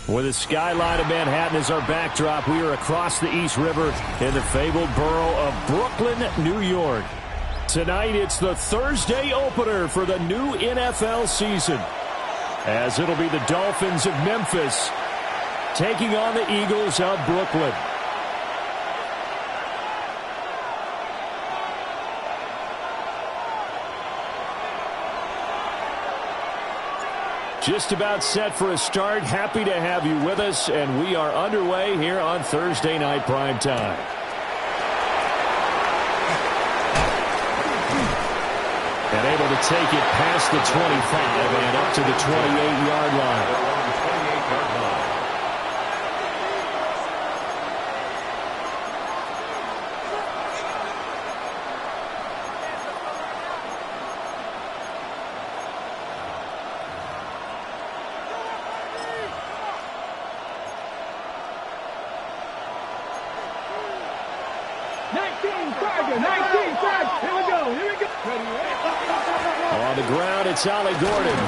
With the skyline of Manhattan as our backdrop, we are across the East River in the fabled borough of Brooklyn, New York. Tonight, it's the Thursday opener for the new NFL season, as it'll be the Dolphins of Memphis taking on the Eagles of Brooklyn. Just about set for a start. Happy to have you with us, and we are underway here on Thursday Night Prime Time. And able to take it past the 25 and up to the 28-yard line. On the ground, it's Ali Gordon.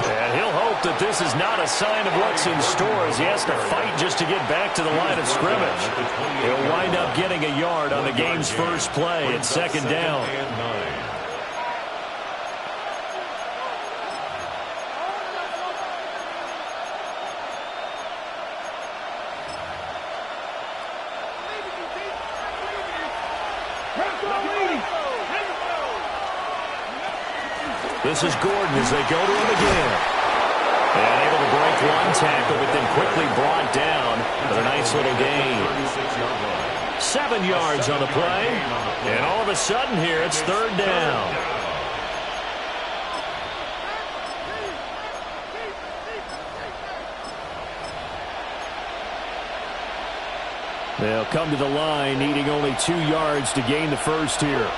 And he'll hope that this is not a sign of what's in store as he has to fight just to get back to the line of scrimmage. He'll wind up getting a yard on the game's first play at second down. This is Gordon as they go to him again. And able to break one tackle, but then quickly brought down with a nice little gain. 7 yards on the play. And all of a sudden here, it's third down. They'll come to the line, needing only 2 yards to gain the first here.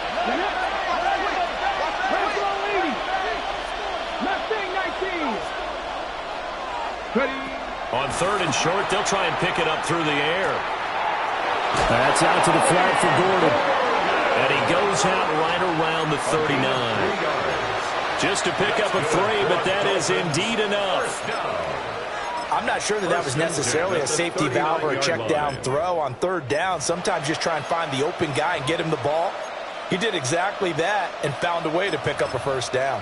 On third and short, they'll try and pick it up through the air. That's out to the flat for Gordon. And he goes out right around the 39. Just to pick up a 3, but that is indeed enough. I'm not sure that was necessarily a safety valve or a check down throw on third down. Sometimes just try and find the open guy and get him the ball. He did exactly that and found a way to pick up a first down.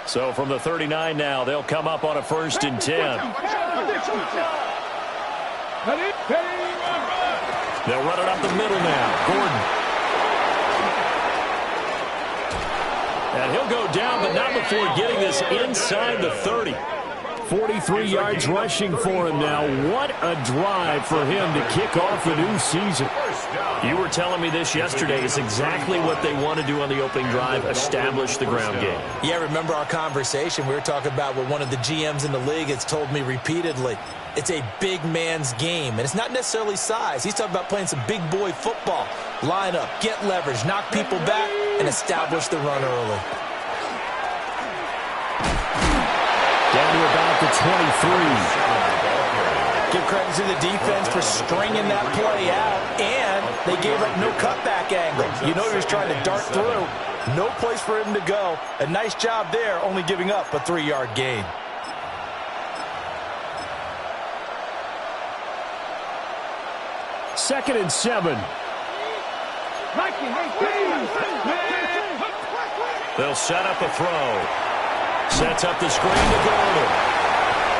So from the 39 now, they'll come up on a 1st and 10. They'll run it up the middle now. Gordon. And he'll go down, but not before getting this inside the 30. 43 yards rushing for him now. What a drive for him to kick off a new season. You were telling me this yesterday is exactly what they want to do on the opening drive, establish the ground game. Yeah, remember our conversation? We were talking about what one of the GMs in the league has told me repeatedly. It's a big man's game, and it's not necessarily size. He's talking about playing some big boy football. Line up, get leverage, knock people back, and establish the run early. Down to about the 23. Give credit to the defense for stringing that play out, and they gave up no cutback angle. You know he was trying to dart through. No place for him to go. A nice job there, only giving up a 3-yard gain. Second and 7. They'll set up a throw. Sets up the screen to Gordon.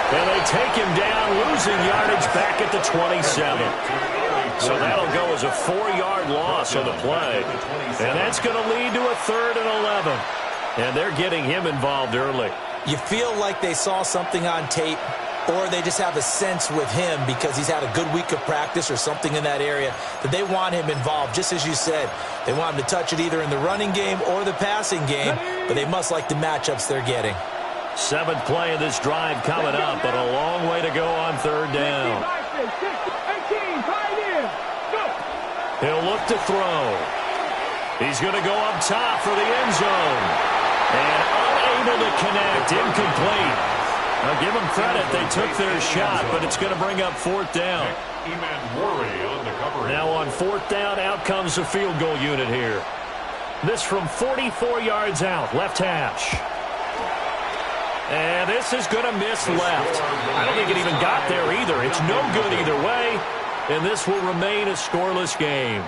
And they take him down, losing yardage back at the 27. So that'll go as a 4-yard loss on the play. And that's going to lead to a 3rd and 11. And they're getting him involved early. You feel like they saw something on tape, or they just have a sense with him because he's had a good week of practice or something in that area that they want him involved. Just as you said, they want him to touch it either in the running game or the passing game, but they must like the matchups they're getting. 7th play of this drive coming up, but a long way to go on third down. He'll look to throw. He's going to go up top for the end zone. And unable to connect, incomplete. Now give them credit, they took their shot, but it's going to bring up fourth down. Now on fourth down, out comes the field goal unit here. This from 44 yards out, left hash. And this is going to miss left. I don't think it even got there either. It's no good either way, and this will remain a scoreless game.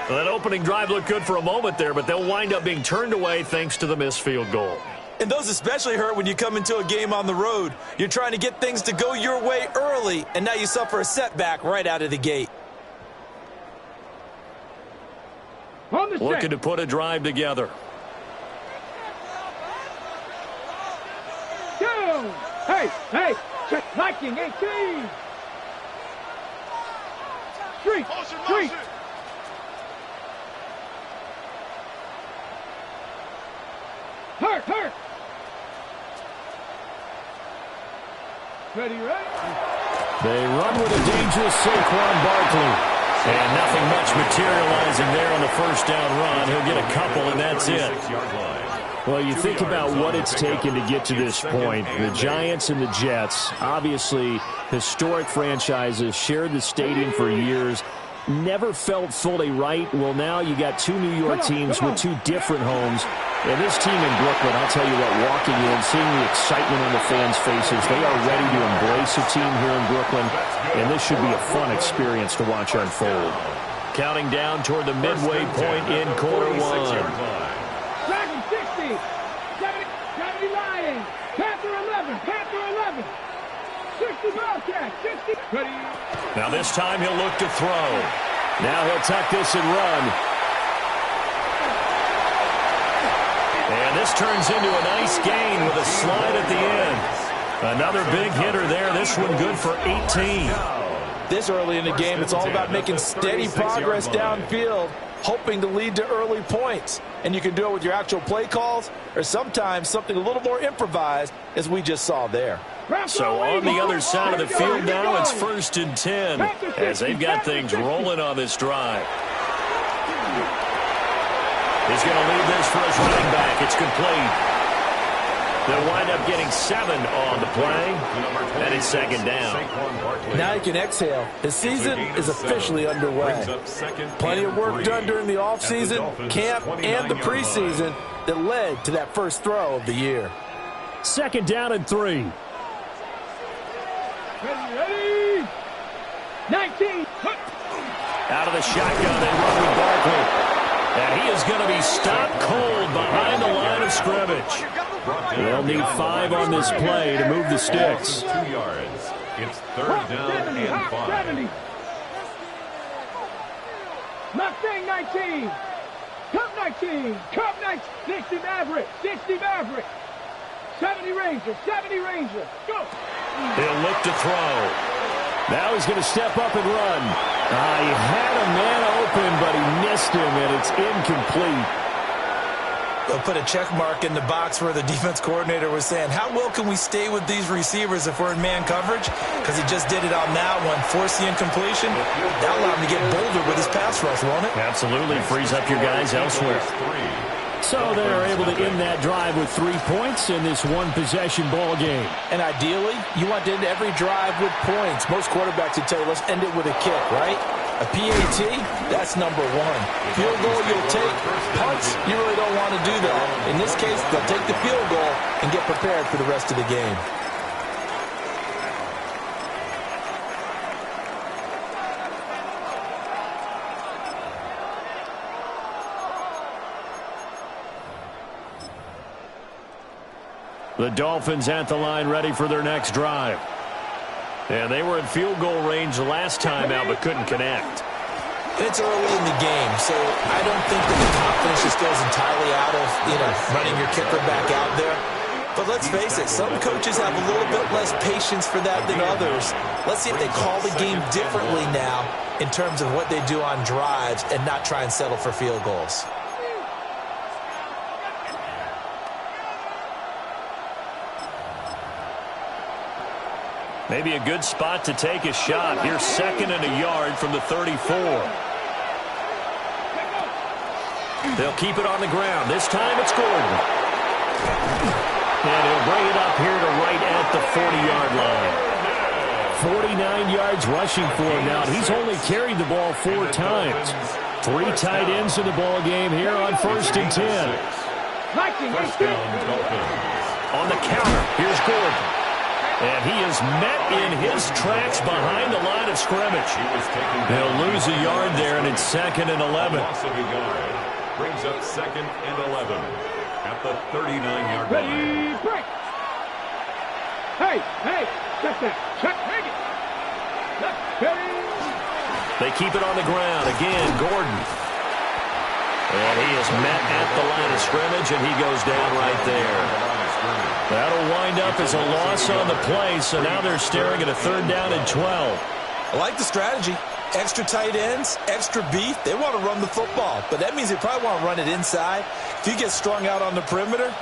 Well, that opening drive looked good for a moment there, but they'll wind up being turned away thanks to the missed field goal. And those especially hurt when you come into a game on the road. You're trying to get things to go your way early, and now you suffer a setback right out of the gate. Looking to put a drive together. Hey, 19, 18. Street. Hurt. Ready? They run with a dangerous Saquon Barkley. And nothing much materializing there on the first down run. He'll get a couple, and that's it. Well, you think about what it's taken to get to this point. The Giants and the Jets, obviously historic franchises, shared the stadium for years, never felt fully right. Well, now you got two New York teams with two different homes. And this team in Brooklyn, I'll tell you what, walking in, seeing the excitement on the fans' faces, they are ready to embrace a team here in Brooklyn, and this should be a fun experience to watch unfold. Counting down toward the midway point in quarter one. Dragon 60, 70 Lions, Panther 11, 60 Bobcats, 60. Ready? Now this time he'll look to throw. Now he'll tuck this and run. And this turns into a nice gain with a slide at the end. Another big hitter there. This one good for 18. This early in the game, it's all about making steady progress downfield, hoping to lead to early points. And you can do it with your actual play calls or sometimes something a little more improvised, as we just saw there. So on the other side of the field now, it's 1st and 10 as they've got things rolling on this drive. He's going to lead this for his running back. It's complete. They'll wind up getting 7 on the play, and it's second down. Now you can exhale. The season is officially underway. Plenty of work done during the offseason, camp, and the preseason that led to that first throw of the year. Second down and 3. Ready? 19. Out of the shotgun, they run with Barkley. And he is going to be stopped cold behind the line of scrimmage. They'll need 5 on this play to move the sticks. 2 yards. It's 3rd down and 5. 70. Mustang 19. Cup 19. 60 Maverick. 70 Ranger. Go. He'll look to throw. Now he's going to step up and run. He had a man open, but he missed him, and it's incomplete. They'll put a check mark in the box where the defense coordinator was saying, how well can we stay with these receivers if we're in man coverage? Because he just did it on that one, forced the incompletion. That'll allow him to get bolder with his pass rush, won't it? Absolutely. Frees up your guys elsewhere. So they're able to end that drive with 3 points in this one-possession ball game. And ideally, you want to end every drive with points. Most quarterbacks would tell you, let's end it with a kick, right? A PAT, that's number 1. Field goal you'll take. Punts, you really don't want to do that. In this case, they'll take the field goal and get prepared for the rest of the game. The Dolphins at the line, ready for their next drive. And they were in field goal range the last time out, but couldn't connect. It's early in the game, so I don't think that the confidence just goes entirely out of, running your kicker back out there. But let's face it, some coaches have a little bit less patience for that than others. Let's see if they call the game differently now in terms of what they do on drives and not try and settle for field goals. Maybe a good spot to take a shot. Here's 2nd and a yard from the 34. They'll keep it on the ground. This time it's Gordon. And he'll bring it up here to right at the 40-yard line. 49 yards rushing for him now. He's only carried the ball 4 times. 3 tight ends in the ball game here on 1st and 10. First down, Dolphins. On the counter, here's Gordon. And he is met in his tracks behind the line of scrimmage. They'll lose a yard there, and it's 2nd and 11. Loss of a yard. Brings up 2nd and 11 at the 39-yard line. Ready, break. Hey, check that. Check, take it. Ready. They keep it on the ground. Again, Gordon. And he is met at the line of scrimmage, and he goes down right there. That'll wind up as a loss on the play, so now they're staring at a 3rd down and 12. I like the strategy. Extra tight ends, extra beef. They want to run the football, but that means they probably want to run it inside. If you get strung out on the perimeter,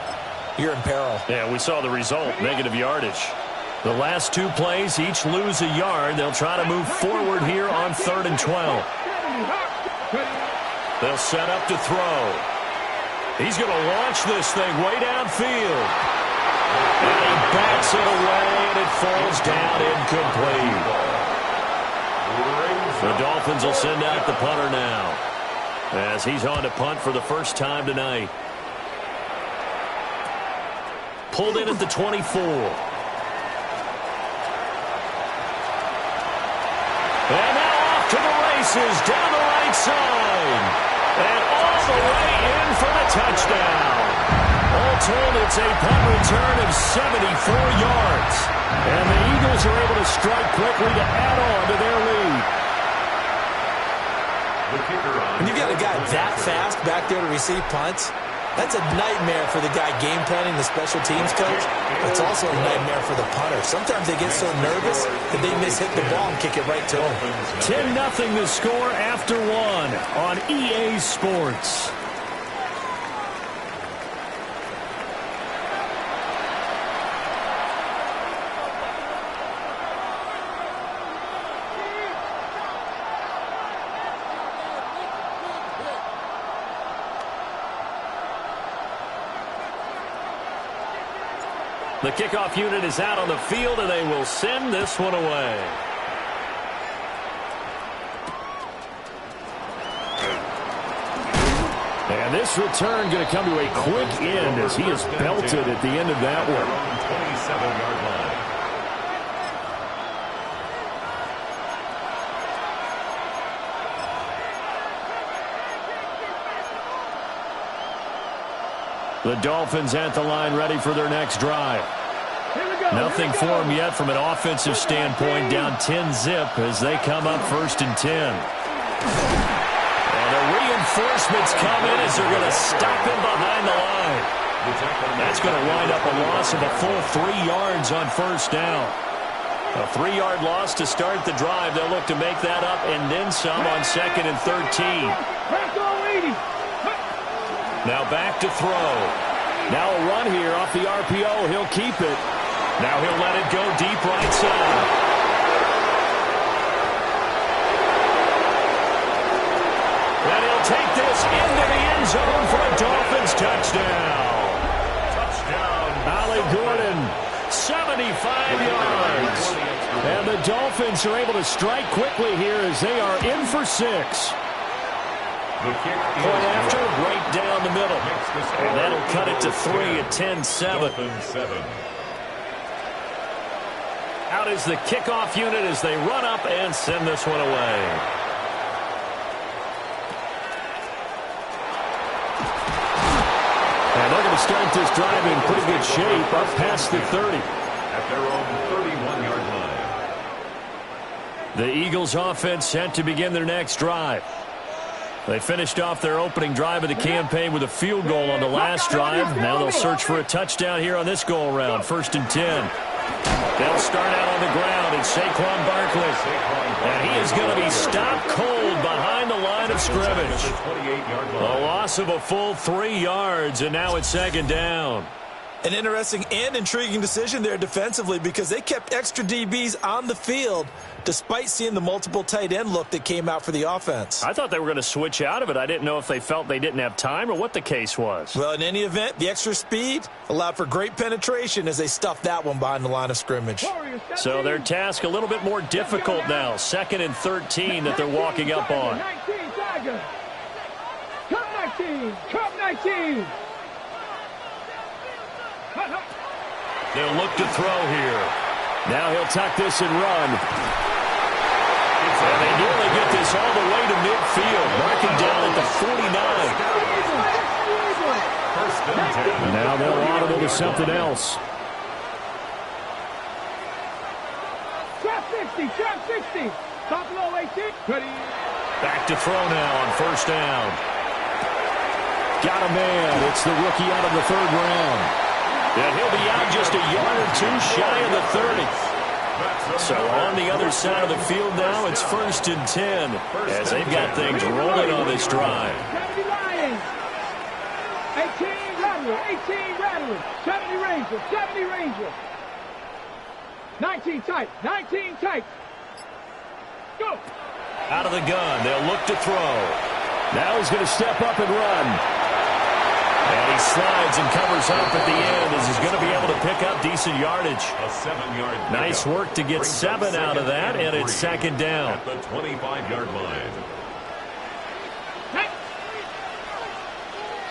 you're in peril. Yeah, we saw the result, negative yardage. The last 2 plays, each lose a yard. They'll try to move forward here on 3rd and 12. They'll set up to throw. He's going to launch this thing way downfield. And he backs it away, and it falls down incomplete. The Dolphins will send out the punter now, as he's on to punt for the first time tonight. Pulled in at the 24. And now off to the races, down the right side. And all the way in for the touchdown. All told, it's a punt return of 74 yards. And the Eagles are able to strike quickly to add on to their lead. When you got a guy that fast back there to receive punts, that's a nightmare for the guy game planning, the special teams coach. It's also a nightmare for the punter. Sometimes they get so nervous that they miss-hit the ball and kick it right to him. 10-0 the score after 1 on EA Sports. The kickoff unit is out on the field, and they will send this one away. And this return going to come to a quick end as he is belted at the end of that one. 27-yard line. The Dolphins at the line ready for their next drive. Nothing for them yet from an offensive standpoint, down 10-zip as they come up 1st and 10. And the reinforcements come in as they're going to stop him behind the line. That's going to wind up a loss of a full 3 yards on 1st down. A 3-yard loss to start the drive. They'll look to make that up and then some on 2nd and 13. Now back to throw. Now a run here off the RPO. He'll keep it. Now he'll let it go deep right side. And he'll take this into the end zone for a Dolphins touchdown. Ollie Gordon, 75 yards. And the Dolphins are able to strike quickly here as they are in for 6. Point after, right down the middle. And that'll cut it to 3 at 10-7. Out is the kickoff unit as they run up and send this one away. And they're going to start this drive in pretty good shape up past the 30. At their own 31-yard line. The Eagles offense set to begin their next drive. They finished off their opening drive of the campaign with a field goal on the last drive. Now they'll search for a touchdown here on this go-around, 1st and 10. They'll start out on the ground, and Saquon Barkley. And he is going to be stopped cold behind the line of scrimmage. A loss of a full 3 yards, and now it's 2nd down. An interesting and intriguing decision there defensively because they kept extra DBs on the field despite seeing the multiple tight end look that came out for the offense. I thought they were going to switch out of it. I didn't know if they felt they didn't have time or what the case was. Well, in any event, the extra speed allowed for great penetration as they stuffed that one behind the line of scrimmage. So their task a little bit more difficult now. 2nd and 13 that they're walking up on. Come 19. They'll look to throw here. Now he'll tuck this and run. And they nearly get this all the way to midfield, marking down at the 49. Now they'll audible to something else. Trap 60. Top low 18. Back to throw now on 1st down. Got a man. It's the rookie out of the 3rd round. And he'll be out just a yard or two shy of the 30. So on the other side of the field now, it's 1st and 10 as they've got things rolling on this drive. 70 Lions. 18 Rattler. 70 Ranger. 19 tight. Go. Out of the gun. They'll look to throw. Now he's going to step up and run. And he slides and covers up at the end as he's going to be able to pick up decent yardage. A 7-yard. Nice work to get 7 out of that, and it's 2nd down. At the 25-yard line.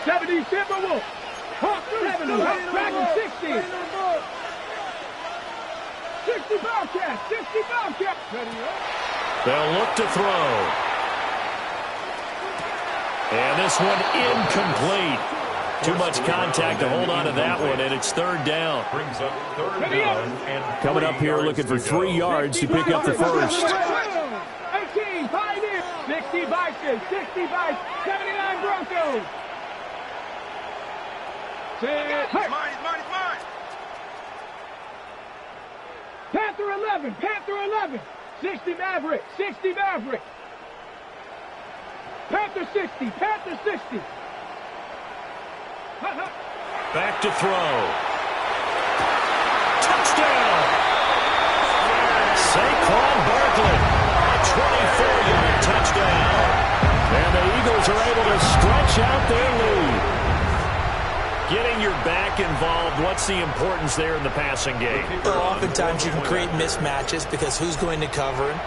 70 Timberwolf. Hawk 70. Dragon 60. 60 Bobcat. They'll look to throw. And this one incomplete. Too much contact to hold on to that one, and it's 3rd down. Brings up 3rd down and Coming up here looking for 3 yards to pick up the first. 18 Pioneers. 60 Vikings. 79 Broncos. Mine. Panther 11. 60 Maverick. Panther 60. Back to throw. Touchdown! Saquon Barkley. A 24-yard touchdown. And the Eagles are able to stretch out their lead. Getting your back involved, what's the importance there in the passing game? Well, oftentimes you can create mismatches because who's going to cover him,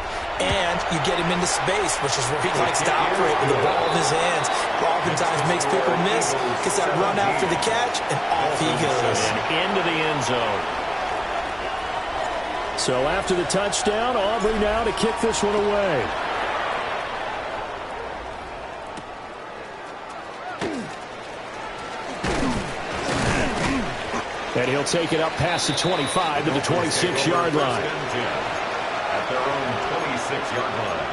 and you get him into space, which is where he likes to operate with the ball in his hands. Oftentimes makes people miss, gets that run after the catch, and off he goes. And into the end zone. So after the touchdown, Aubrey now to kick this one away. And he'll take it up past the 25 to the 26-yard line. At their own 26-yard line.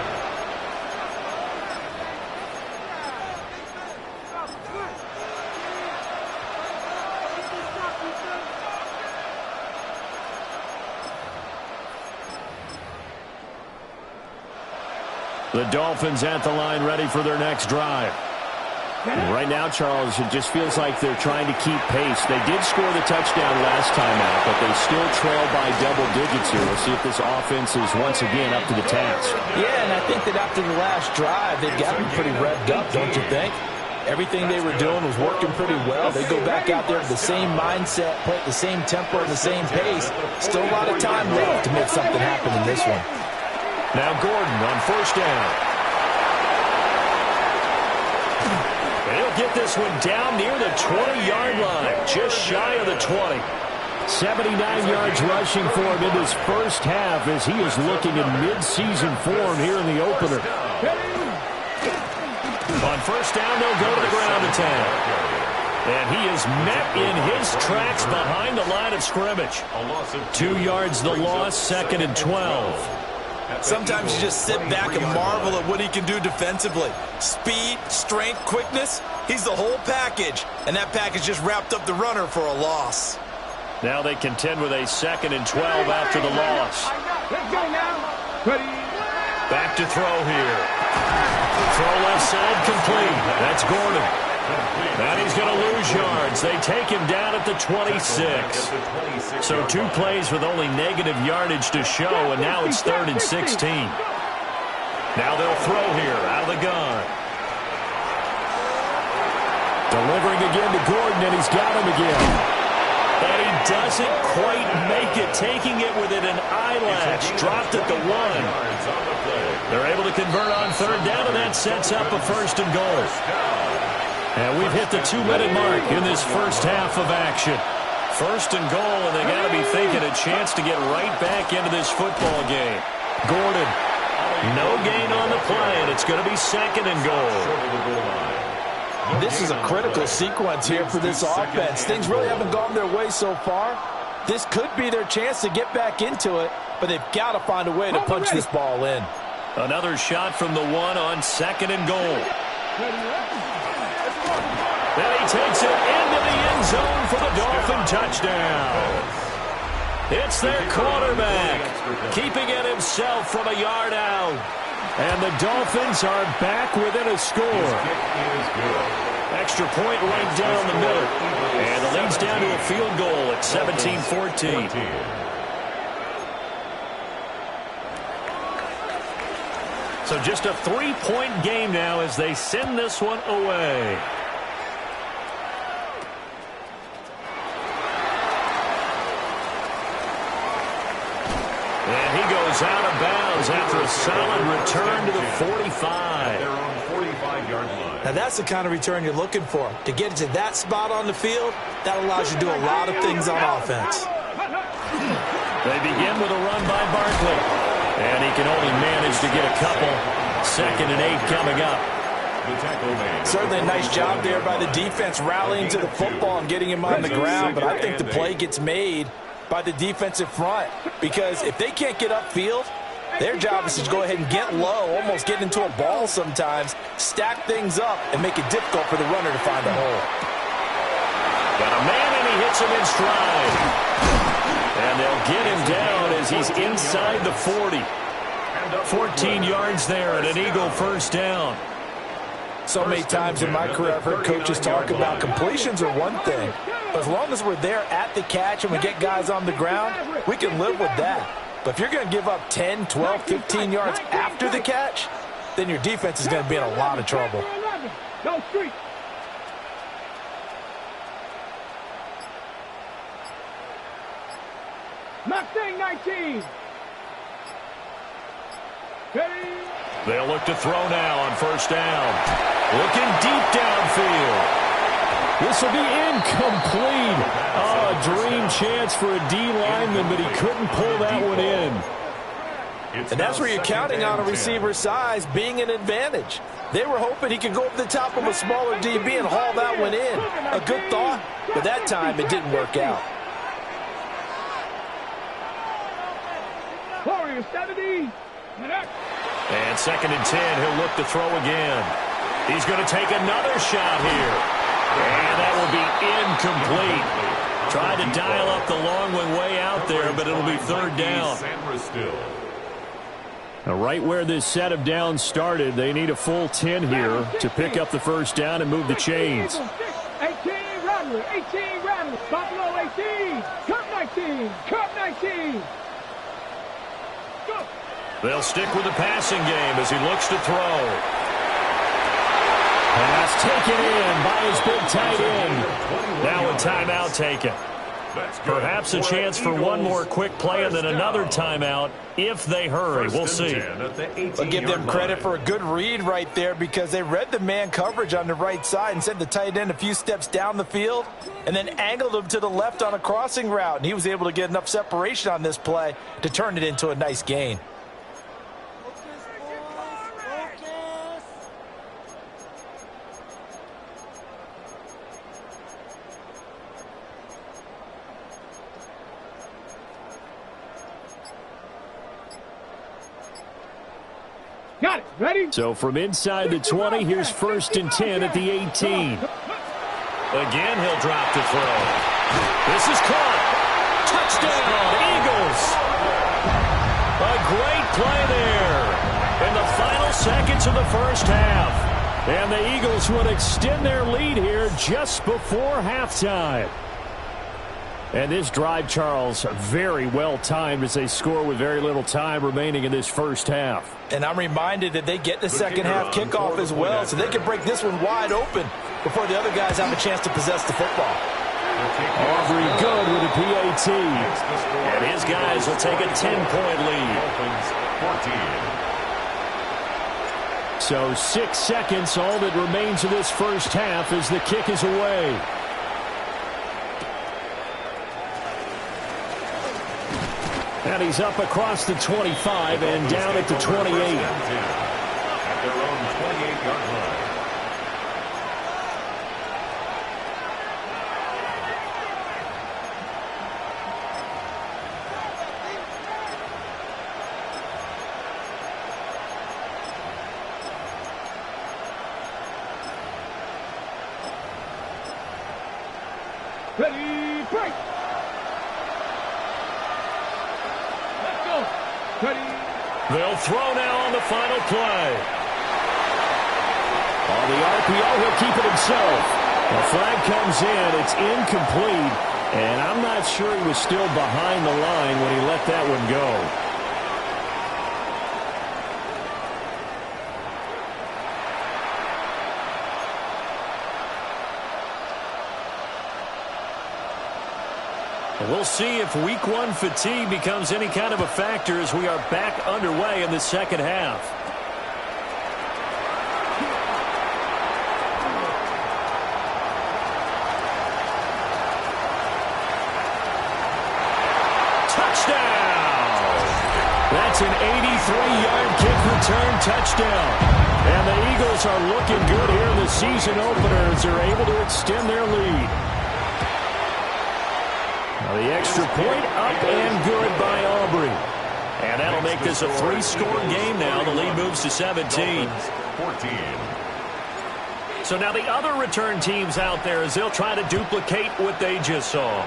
The Dolphins at the line ready for their next drive. And right now, Charles, it just feels like they're trying to keep pace. They did score the touchdown last time out, but they still trail by double digits here. We'll see if this offense is once again up to the task. Yeah, and I think that after the last drive, they've got them pretty revved up, don't you think? Everything they were doing was working pretty well. They go back out there with the same mindset, play at the same tempo and the same pace. Still a lot of time left to make something happen in this one. Now Gordon on 1st down. He'll get this one down near the 20-yard line, just shy of the 20. 79 yards rushing for him in this first half as he is looking in mid-season form here in the opener. On 1st down, they'll go to the ground attack. And he is met in his tracks behind the line of scrimmage. 2 yards the loss, 2nd and 12. Sometimes you just sit back and marvel at what he can do defensively. Speed, strength, quickness, he's the whole package. And that package just wrapped up the runner for a loss. Now they contend with a 2nd and 12 after the loss. Let's go now. Back to throw here. Throw left side complete. That's Gordon. And he's going to lose yards. They take him down at the 26. So 2 plays with only negative yardage to show, and now it's 3rd and 16. Now they'll throw here out of the gun. Delivering again to Gordon, and he's got him again. And he doesn't quite make it, taking it within an eyelash. Dropped at the 1. They're able to convert on 3rd down, and that sets up a 1st and goal. And we've hit the 2-minute mark in this first half of action. 1st and goal, and they got to be thinking a chance to get right back into this football game. Gordon, no gain on the play, and it's going to be 2nd and goal. This is a critical sequence here for this offense. Things really haven't gone their way so far. This could be their chance to get back into it, but they've got to find a way to punch this ball in. Another shot from the 1 on 2nd and goal. Then he takes it into the end zone for the Dolphin touchdown. It's their quarterback, keeping it himself from a yard out. And the Dolphins are back within a score. Extra point right down the middle. And the lead's down to a field goal at 17-14. So just a 3-point game now as they send this one away. And he goes out of bounds after a solid return to the 45. They're on 45-yard line. Now that's the kind of return you're looking for. To get to that spot on the field, that allows you to do a lot of things on offense. They begin with a run by Barkley. And he can only manage to get a couple. 2nd and 8 coming up. Certainly a nice job there by the defense rallying to the football and getting him on the ground, but I think the play gets made by the defensive front, because if they can't get upfield, their job is to go ahead and get low, almost get into a ball sometimes, stack things up, and make it difficult for the runner to find a hole. Got a man, and he hits him in stride. And they'll get him down as he's inside the 40. 14 yards there and an Eagle 1st down. So many times in my career I've heard coaches talk about completions are one thing, but as long as we're there at the catch and we get guys on the ground, we can live with that. But if you're going to give up 10, 12, 15 yards after the catch, then your defense is going to be in a lot of trouble. Go street. Mustang 19. They'll look to throw now on 1st down. Looking deep downfield. This will be incomplete. Oh, a dream chance for a D lineman, but he couldn't pull that one in. And that's where you're counting on a receiver's size being an advantage. They were hoping he could go over the top of a smaller DB and haul that one in. A good thought, but that time it didn't work out. Warrior 70. And 2nd and 10, he'll look to throw again. He's going to take another shot here. And that will be incomplete. Tried to dial up the long one way out there, but it'll be 3rd down. Now, right where this set of downs started, they need a full 10 here to pick up the 1st down and move the chains. 18 Rattler, 18 Rattler, Buffalo 18, Cup 19, Cup 19. Go. They'll stick with the passing game as he looks to throw. Pass taken in by his big tight end. Now a timeout taken. Perhaps a chance for one more quick play and then another timeout if they hurry. We'll see. I'll give them credit for a good read right there, because they read the man coverage on the right side and sent the tight end a few steps down the field and then angled him to the left on a crossing route. And he was able to get enough separation on this play to turn it into a nice gain. Got it. Ready? So from inside the 20, here's 1st and 10 at the 18. Again, he'll drop to throw. This is caught. Touchdown, Eagles. A great play there in the final seconds of the first half. And the Eagles would extend their lead here just before halftime. And this drive, Charles, very well timed as they score with very little time remaining in this first half. And I'm reminded that they get the second half kickoff as well, so they can break this one wide open before the other guys have a chance to possess the football. Aubrey good with a PAT. And his guys will take a 10-point lead. So 6 seconds, all that remains of this first half as the kick is away. And he's up across the 25 and down at the 28. At their own 28-yard line. Ready, break. Let's go. Ready. They'll throw now on the final play. On the RPO, he'll keep it himself. The flag comes in. It's incomplete. And I'm not sure he was still behind the line when he let that one go. We'll see if week one fatigue becomes any kind of a factor as we are back underway in the second half. Touchdown! That's an 83-yard kick return touchdown. And the Eagles are looking good here in the season opener as they're able to extend their lead. The extra point up and good by Aubrey. And that'll make this a 3-score game now. The lead moves to 17. 14. So now the other return teams out there as they'll try to duplicate what they just saw.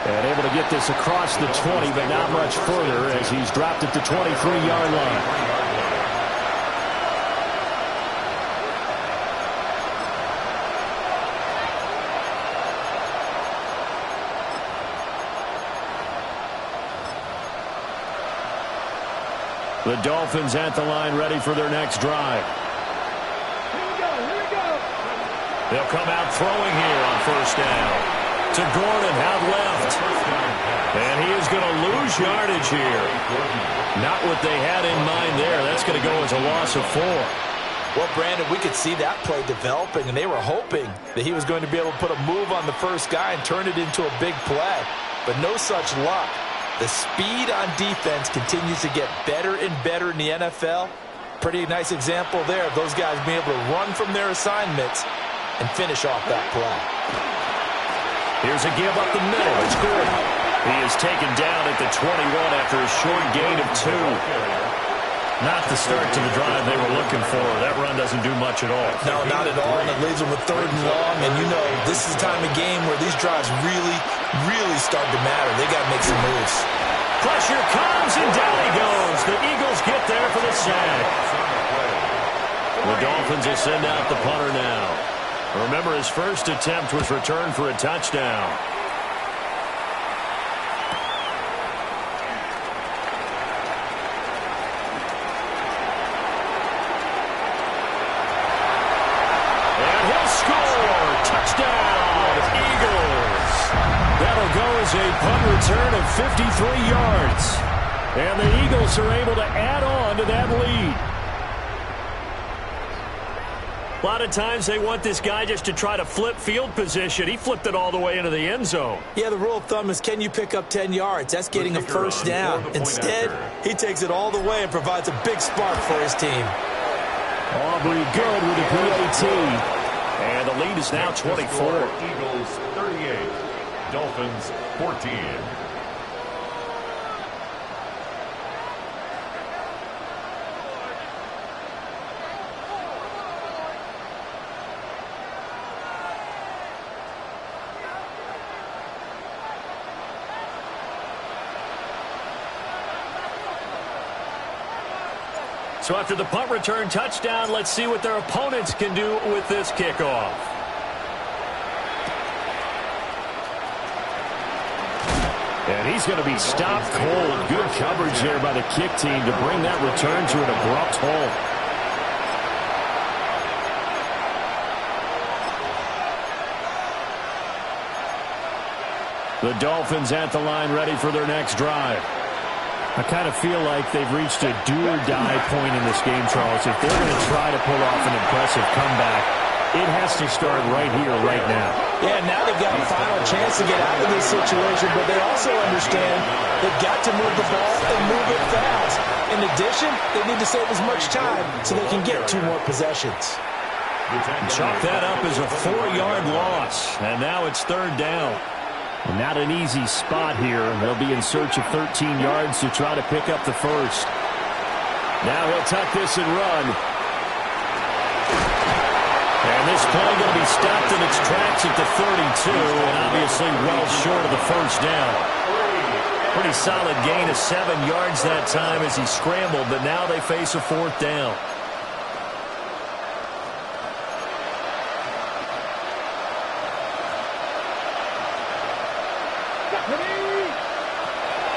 And able to get this across the 20, but not much further as he's dropped at the 23-yard line. The Dolphins at the line ready for their next drive. Here we go. Here we go. They'll come out throwing here on first down. To Gordon, out left. And he is going to lose yardage here. Not what they had in mind there. That's going to go as a loss of 4. Well, Brandon, we could see that play developing, and they were hoping that he was going to be able to put a move on the first guy and turn it into a big play. But no such luck. The speed on defense continues to get better and better in the NFL. Pretty nice example there of those guys being able to run from their assignments and finish off that play. Here's a give up the middle. It's good. He is taken down at the 21 after a short gain of 2. Not the start to the drive they were looking for. That run doesn't do much at all. No, not at all, and it leaves them with 3rd and long. And you know, this is the time of game where these drives really start to matter. They got to make some moves. Pressure comes, and down he goes. The Eagles get there for the sack. The Dolphins will send out the punter now. Remember, his first attempt was returned for a touchdown. A punt return of 53 yards. And the Eagles are able to add on to that lead. A lot of times they want this guy just to try to flip field position. He flipped it all the way into the end zone. Yeah, the rule of thumb is, can you pick up 10 yards? That's getting a first down. Instead, he takes it all the way and provides a big spark for his team. Aubrey good with the PAT. And the lead is now 24. Eagles 38. Dolphins 14. So after the punt return touchdown, let's see what their opponents can do with this kickoff. And he's going to be stopped cold. Good coverage there by the kick team to bring that return to an abrupt halt. The Dolphins at the line ready for their next drive. I kind of feel like they've reached a do-or-die point in this game, Charles. If they're going to try to pull off an impressive comeback, it has to start right here, right now. Yeah, now they've got a final chance to get out of this situation, but they also understand they've got to move the ball and move it fast. In addition, they need to save as much time so they can get 2 more possessions. Chalk that up as a 4-yard loss, and now it's 3rd down. Not an easy spot here. They'll be in search of 13 yards to try to pick up the first. Now he'll tuck this and run. And this play going to be stopped in its tracks at the 32, and obviously well short of the first down. Pretty solid gain of 7 yards that time as he scrambled, but now they face a 4th down.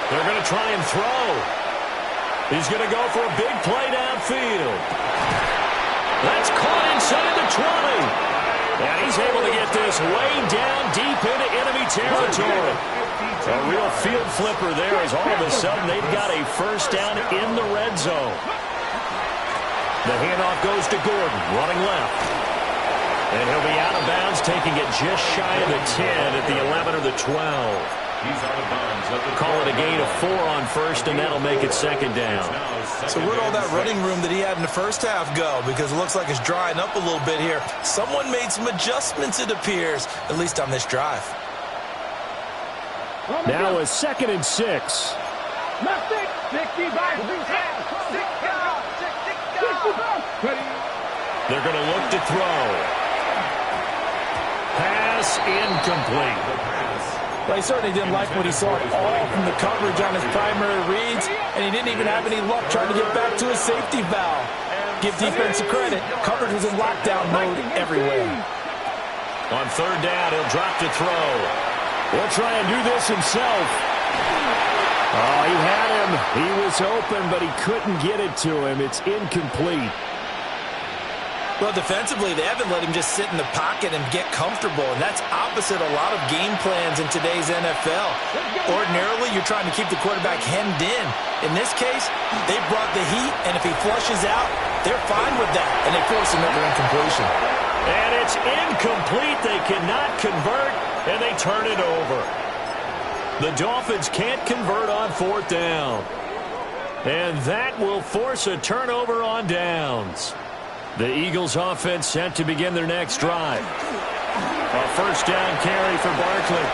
They're going to try and throw. He's going to go for a big play downfield. That's caught inside the 20. And he's able to get this way down deep into enemy territory. A real field flipper there as all of a sudden they've got a first down in the red zone. The handoff goes to Gordon, running left. And he'll be out of bounds, taking it just shy of the 10 at the 11 or the 12. He's out of bounds. Call it a gain of 4 on first, and that'll make it 2nd down. So where'd all that running room that he had in the first half go? Because it looks like it's drying up a little bit here. Someone made some adjustments, it appears, at least on this drive. Now a 2nd and 6. They're going to look to throw. Pass incomplete. Well, he certainly didn't like what he saw at all from the coverage on his primary reads, and he didn't even have any luck trying to get back to his safety valve. Give defense credit. Coverage was in lockdown mode everywhere. On 3rd down, he'll drop to throw. He'll try and do this himself. Oh, he had him. He was open, but he couldn't get it to him. It's incomplete. Well, defensively, they haven't let him just sit in the pocket and get comfortable, and that's opposite a lot of game plans in today's NFL. Ordinarily, you're trying to keep the quarterback hemmed in. In this case, they brought the heat, and if he flushes out, they're fine with that, and they force another incompletion. And it's incomplete. They cannot convert, and they turn it over. The Dolphins can't convert on 4th down. And that will force a turnover on downs. The Eagles offense set to begin their next drive. A first down carry for Barkley.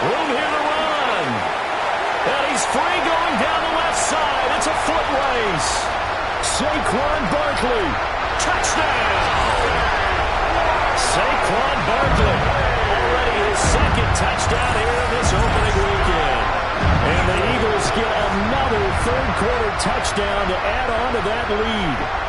Room here to run. And he's free going down the left side. It's a foot race. Saquon Barkley. Touchdown. Saquon Barkley. Already his 2nd touchdown here in this opening weekend. And the Eagles get another 3rd quarter touchdown to add on to that lead.